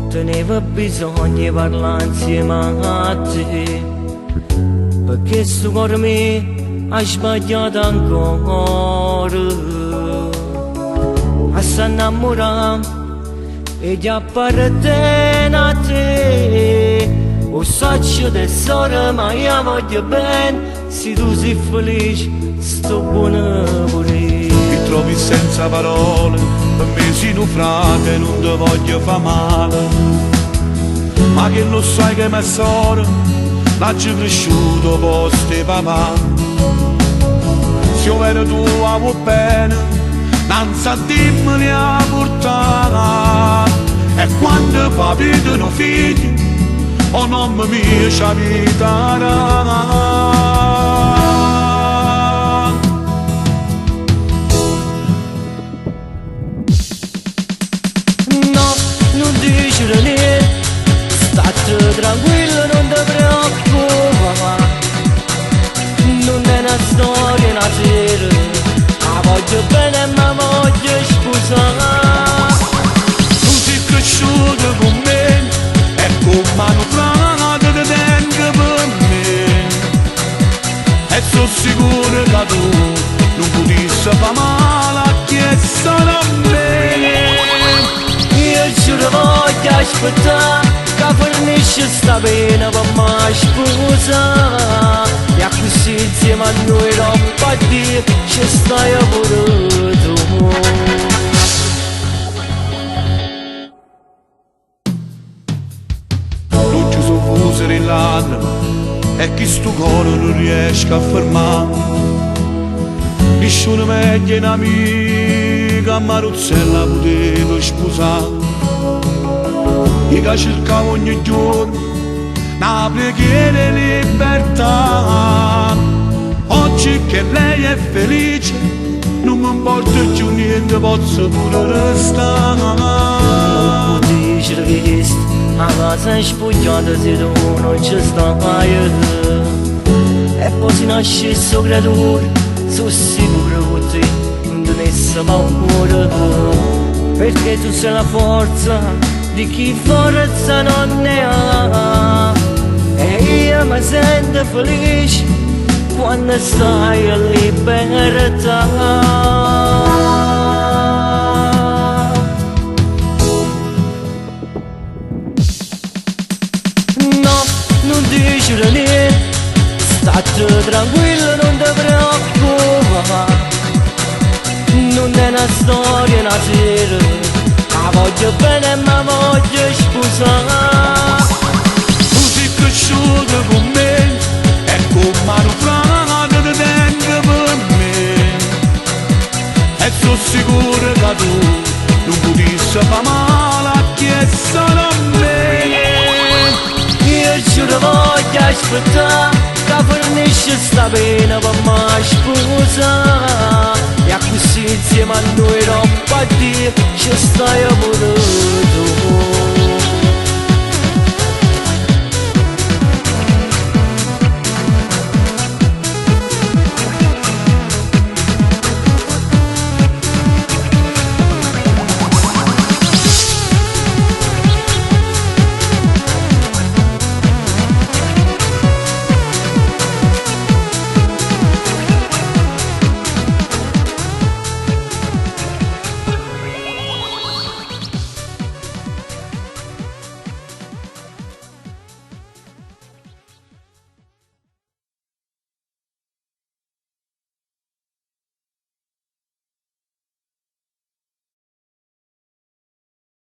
Teneva bisogno di parlare insieme a te, perché sto cuore mio ha sbagliato ancora. A si innamorare e ti appartiene a te. O saccio tesoro, ma io voglio bene, se tu sei felice, sto buono pure. Mi trovi senza parole, per me sei un frate, non ti voglio far male. Ma che lo sai che mi sora, l'hai cresciuto poste papà. Se io vedo tu a vuoi bene, non sa dimmi a portare. E quando papi te non figli, o non mi ci abiterà. Dicere niente, state tranquillo, non ti preoccupare. Non è una storia, una sera, la voglio bene ma voglio sposare. Tu sei cresciuto con me e con mano frate ti tengo per me. E sono sicuro che tu non potessi far male a chi è solo a me. Io giuro voglio aspettare che fornisce sta pena per me sposare. E a così insieme a noi roba a Dio ci stai pure tu. Non ci sono fuse nell'anima e chi sto cuore non riesce a fermare. Nessuno meglio in amica, ma Rozzella poteva sposare. Io che cercavo ogni giorno una preghiera e libertà. Oggi che lei è felice, non mi importa più niente, posso pure restare. Non puoi dire questo, a casa è spogliata se tu non ci stai. E poi si nasce questo creatore, sono sicuro che te non ne sei paura. Perché tu sei la forza di chi forza non ne ha. E io mi sento felice quando stai in libertà. No, non dicere niente, state tranquillo, non ti preoccupare. Non è una storia, una sera, la voglio bene ma voglio sposare. Tu sei cresciuto con me e con mano frate ti tengo per me. E sono sicuro che tu non potessi far male a chi è solo a me. Io giuro voglio aspettare che fornisce sta pena per me sposare. E a così insieme a noi roba a Dio ci stai pure tu.